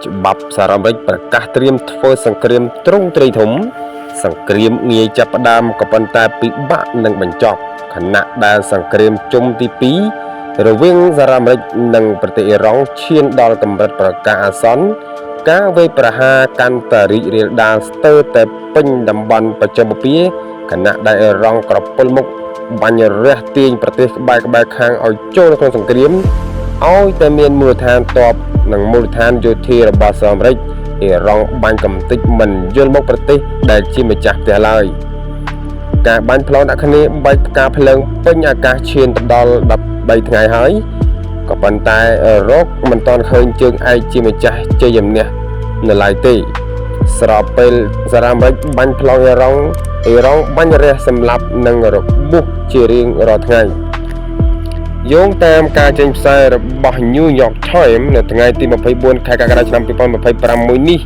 ច្បាប់សារ៉ាមេរិកប្រកាសត្រៀមធ្វើសង្គ្រាមទ្រង់ទ្រាយធំសង្គ្រាមងាយចាប់ផ្ដើមក៏ប៉ុន្តែពិបាកនឹងបញ្ចប់ខណៈដែលសង្គ្រាមជុំទី2រវាងសារ៉ាមេរិកនិងប្រទេសអ៊ីរ៉ង់ឈានដល់កម្រិតប្រកាសអាសន្នការវាយប្រហារកាន់តែរីករាលដាលស្ទើរតែពេញតំបន់បច្ចឹមបូព៌ាខណៈដែលអ៊ីរ៉ង់ក្រពុលមុខបាញ់រះទាញប្រទេសក្បែរខាងឲ្យចូលក្នុងសង្គ្រាមឲ្យតែមានមូលដ្ឋានទ័ពនិងមូលដ្ឋានយោធារបស់សហរដ្ឋអាមេរិកអ៊ីរ៉ង់បាញ់កំទេចមិនយល់មកប្រទេសដែលជាម្ចាស់ផ្ទះឡើយការបាញ់ផ្លូវដាក់គ្នាបែកផ្កាភ្លើងពេញអាកាសឈានទៅដល់13ថ្ងៃហើយក៏ប៉ុន្តែរកមិនទាន់ឃើញជើងឯកជាម្ចាស់ជ័យជំនះនៅឡើយទេស្របពេលសារ៉ាមេរិកបាញ់ផ្លូវអ៊ីរ៉ង់បាញ់រះសម្លាប់និងរបួសជារៀងរាល់ថ្ងៃយោងតាមការចេញផ្សាយរបស់ New York Times នៅថ្ងៃទី24ខែកក្កដាឆ្នាំ2025នេះ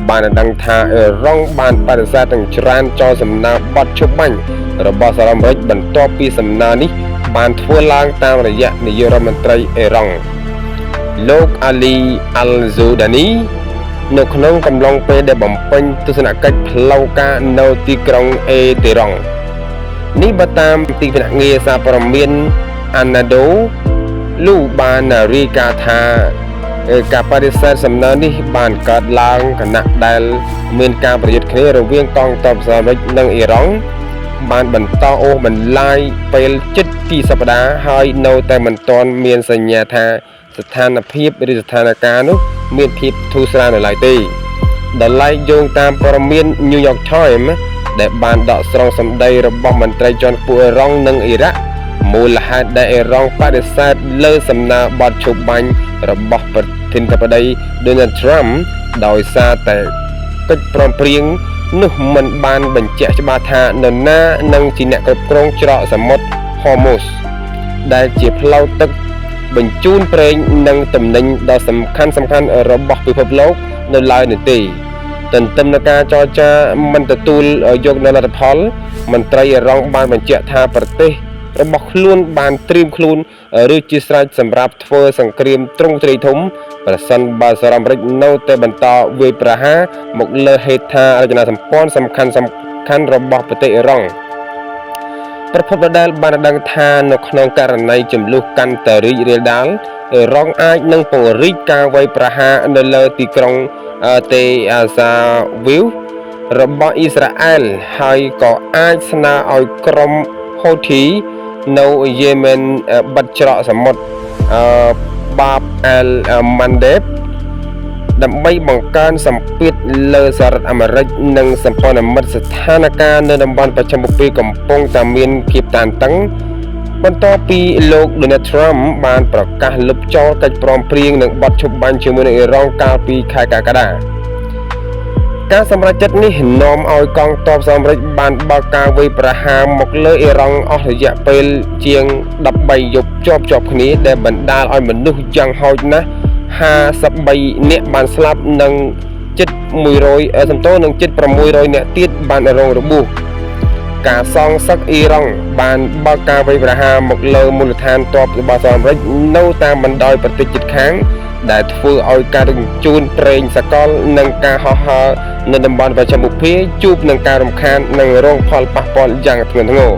បានដឹងថាអ៊ីរ៉ង់បានបដិសេធទាំងច្រើនចោលសំណើបទឈប់បាញ់របស់សហរដ្ឋអាមេរិកបន្ទាប់ពីសំណើនេះបានធ្វើឡើងតាមរយៈនាយករដ្ឋមន្ត្រីអ៊ីរ៉ង់លោកអាលីអាល់ហ្ស៊ូដានីនៅក្នុងកំឡុងពេលដែលបំពេញទស្សនកិច្ចផ្លូវការនៅទីក្រុងអេតេរ៉ង់នេះបើតាមទីភ្នាក់ងារសារព័ត៌មានអាណាដូលូបានរាយការណ៍ថាការបដិសេធសំណើនេះបានកើតឡើងខណៈដែលមានការប្រយុទ្ធគ្នារវាងកងទ័ពសហរដ្ឋអាមេរិកនិងអ៊ីរ៉ង់បានបន្តអូសបន្លាយពេលជិត2សប្តាហ៍ហើយនៅតែមិនទាន់មានសញ្ញាថាស្ថានភាពឬស្ថានភាពនោះមានភាពធូរស្រាលនៅឡើយទេដល់ឡែកយោងតាមព័ត៌មាន New York Times ដែលបានដកស្រង់សម្ដីរបស់មន្ត្រីជាន់ខ្ពស់អ៊ីរ៉ង់និងអ៊ីរ៉ាក់មូលហេតុដែលអ៊ីរ៉ង់បដិសេធលើសំណើបទឈប់បាញ់របស់ប្រធានាធិបតី Donald Trump ដោយសារតែកិច្ចព្រមព្រៀងនោះមិនបានបញ្ជាក់ច្បាស់ថានរណានឹងជាអ្នកគ្រប់គ្រងច្រកសមុទ្រ Hormuz ដែលជាផ្លូវទឹកបញ្ជូនប្រេងនិងទំនិញដ៏សំខាន់របស់ពិភពលោកនៅឡើយនោះទេទន្ទឹមនឹងការចរចាមិនទទួលយកនូវលទ្ធផលមន្ត្រីអ៊ីរ៉ង់បានបញ្ជាក់ថាប្រទេសរបស់ខ្លួនបានត្រៀមខ្លួនឬជាស្រេចសម្រាប់ធ្វើសង្គ្រាមទ្រង់ទ្រាយធំប្រសិនបើសហរដ្ឋអាមេរិកនៅតែបន្តវាយប្រហារមកលើហេដ្ឋារចនាសម្ព័ន្ធសំខាន់របស់ប្រទេសអ៊ីរ៉ង់ប្រភពដដែលបានដឹងថានៅក្នុងករណីចំនួនកាន់តែរីករាលដាលអ៊ីរ៉ង់អាចនឹងពង្រីកការវាយប្រហារនៅលើទីក្រុងតេអាហ្សាវីវរបស់អ៊ីស្រាអែលហើយក៏អាចស្នើឲ្យក្រុមហូធីនៅយេម៉ែនបិទច្រកសមុទ្របាបអែលម៉ាន់ដេបដើម្បីបង្កើនសម្ពាធលើសហរដ្ឋអាមេរិកនិងសម្ព័ន្ធមិត្តស្ថានភាពនៅតំបន់បច្ចឹមបូព៌ាកំពុងតែមានភាពតានតឹងបន្ទាប់ពីលោក Donald Trump បានប្រកាសលុបចោលកិច្ចព្រមព្រៀងនិងបទឈប់បាញ់ជាមួយនឹងអ៊ីរ៉ង់កាលពីខែកក្កដាការសម្រេចចិត្តនេះនាំឲ្យកងទ័ពសហរដ្ឋអាមេរិកបានបើកការវាយប្រហារមកលើអ៊ីរ៉ង់អស់រយៈពេលជាង13យប់ជាប់គ្នាដែលបណ្ដាលឲ្យមនុស្សយ៉ាងហោចណាស់53នាក់បានស្លាប់និងជិត600នាក់ទៀតបានរងរបួសការសងសឹកអ៊ីរ៉ង់បានបើកការវាយប្រហារមកលើមូលដ្ឋានទ័ពរបស់សហរដ្ឋអាមេរិកនៅតាមបណ្ដោយប្រទេសជិតខាងដែលធ្វើឲ្យការរំជូនប្រេងសកលនិងការហោះហើរនៅតំបន់បច្ចឹមបូព៌ាជួបនឹងការរំខាននិងរងផលប៉ះពាល់យ៉ាងធ្ងន់ធ្ងរ